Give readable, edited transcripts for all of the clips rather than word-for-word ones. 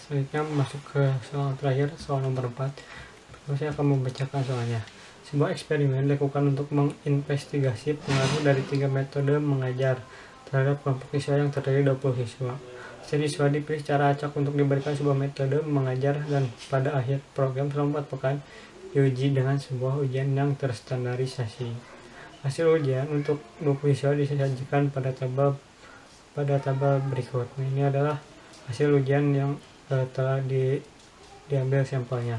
Selanjutnya masuk ke soal terakhir, soal nomor 4. Saya akan membacakan soalnya. Sebuah eksperimen dilakukan untuk menginvestigasi pengaruh dari 3 metode mengajar terhadap kelompok siswa yang terdiri 20 siswa. Siswa dipilih secara acak untuk diberikan sebuah metode mengajar dan pada akhir program selama 4 pekan diuji dengan sebuah ujian yang terstandarisasi. Hasil ujian untuk 20 siswa disajikan pada tabel berikut. Ini adalah hasil ujian yang telah diambil sampelnya.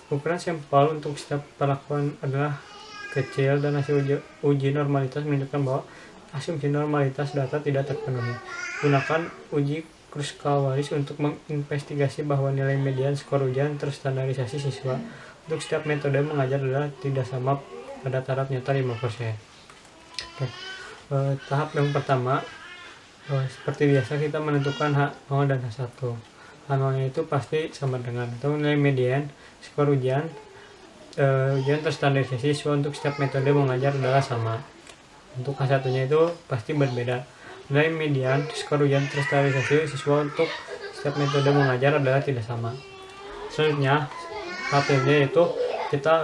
Ukuran sampel untuk setiap perlakuan adalah kecil dan hasil uji normalitas menunjukkan bahwa asumsi normalitas data tidak terpenuhi. Gunakan uji Kruskal-Wallis untuk menginvestigasi bahwa nilai median skor ujian terstandarisasi siswa untuk setiap metode mengajar adalah tidak sama pada taraf nyata 5%. Oke. Tahap yang pertama, seperti biasa kita menentukan H0 dan H1. H0 itu pasti sama dengan atau nilai median skor ujian terstandarisasi siswa untuk setiap metode mengajar adalah sama. Untuk H1 nya itu pasti berbeda. Nilai median skor ujian terstandarisasi siswa untuk setiap metode mengajar adalah tidak sama. Selanjutnya tahap ini yaitu kita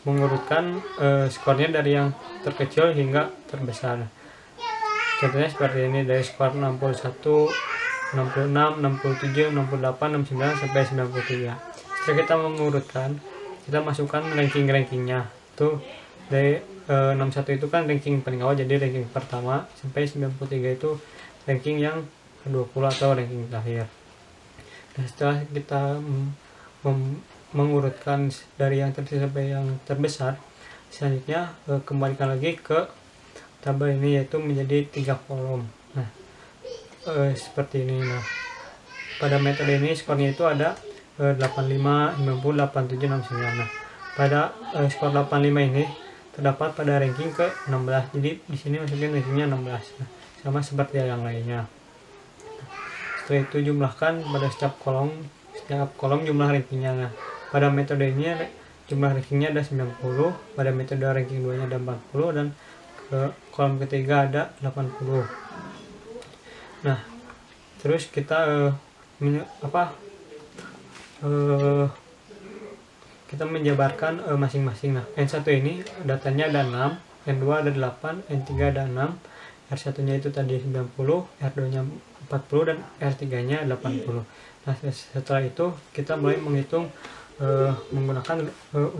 mengurutkan skornya dari yang terkecil hingga terbesar. Contohnya seperti ini, dari skor 61, 66, 67, 68, 69 sampai 93. Setelah kita mengurutkan, kita masukkan ranking-rankingnya. Tuh dari 61 itu kan ranking paling awal, jadi ranking pertama, sampai 93 itu ranking yang ke-20 atau ranking terakhir. Dan setelah kita mengurutkan dari yang terkecil sampai yang terbesar, selanjutnya kembalikan lagi ke tabel ini, yaitu menjadi 3 kolom. Nah, seperti ini. Nah, pada metode ini skornya itu ada 85, 90, 87, 69. Nah, pada skor 85 ini terdapat pada ranking ke-16. Jadi di sini masukin rankingnya 16. Nah, sama seperti yang lainnya. Setelah itu jumlahkan pada setiap kolom jumlah rankingnya. Nah, pada metode ini jumlah rankingnya ada 90, pada metode ranking 2 nya ada 40, dan ke kolom ketiga ada 80. Nah, terus kita kita menjabarkan masing-masing. Nah, N1 ini datanya ada 6, N2 ada 8, N3 ada 6, R1 nya itu tadi 90, R2 nya 40, dan R3 nya 80. Nah, setelah itu kita mulai menghitung menggunakan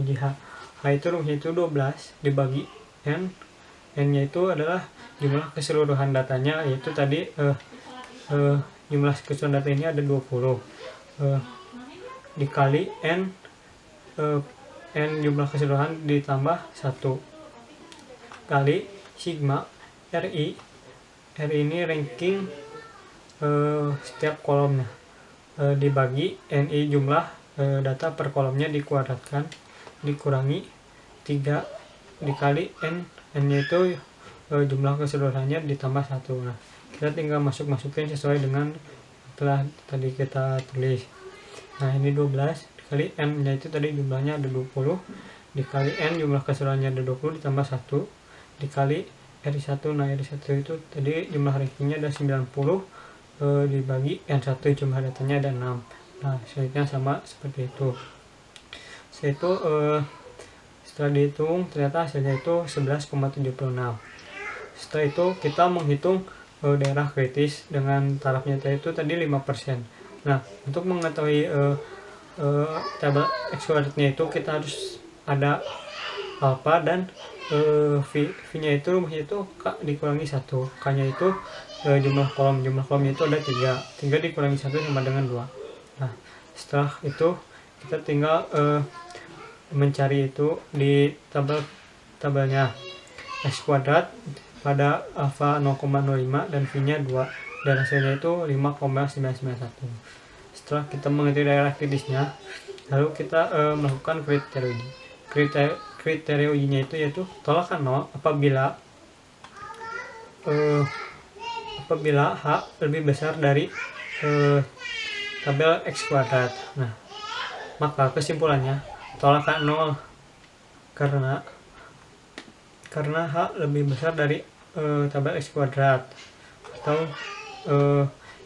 uji H. H itu rumusnya itu 12 dibagi N. N nya itu adalah jumlah keseluruhan datanya, yaitu tadi jumlah keseluruhan data ini ada 20 dikali N jumlah keseluruhan ditambah 1 kali sigma RI ini ranking setiap kolomnya dibagi NI jumlah data per kolomnya dikuadratkan dikurangi 3 dikali N nya itu jumlah keseluruhannya ditambah 1. Nah, kita tinggal masukin sesuai dengan telah tadi kita tulis. Nah, ini 12 dikali N nya itu tadi jumlahnya ada 20 dikali N jumlah keseluruhannya ada 20 ditambah 1 dikali R1. Nah, R1 itu tadi jumlah rankingnya ada 90 dibagi N1 jumlah datanya ada 6. Nah, selanjutnya sama seperti itu. Setelah dihitung ternyata hasilnya itu 11,76. Setelah itu kita menghitung daerah kritis dengan taraf nyata itu tadi 5%. Nah, untuk mengetahui tabel X kuadratnya itu kita harus ada alfa dan V nya itu rumusnya itu K dikurangi 1. K nya itu jumlah kolomnya itu ada 3 dikurangi 1 sama dengan 2. Nah, setelah itu kita tinggal mencari itu di tabelnya X kuadrat pada alfa 0,05 dan V nya 2 dan hasilnya itu 5,991. Setelah kita mengetahui daerah kritisnya, lalu kita melakukan kriteria ujinya itu yaitu tolakan 0 apabila H lebih besar dari tabel X kuadrat. Nah, maka kesimpulannya tolakan 0 karena H lebih besar dari tabel X kuadrat, atau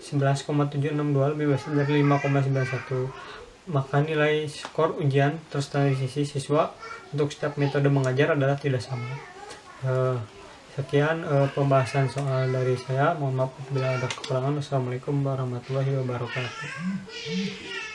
11,762 lebih besar dari 5,91. Maka nilai skor ujian terstandarisasi siswa untuk setiap metode mengajar adalah tidak sama. Sekian pembahasan soal dari saya. Mohon maaf bila ada kekurangan. Wassalamualaikum warahmatullahi wabarakatuh.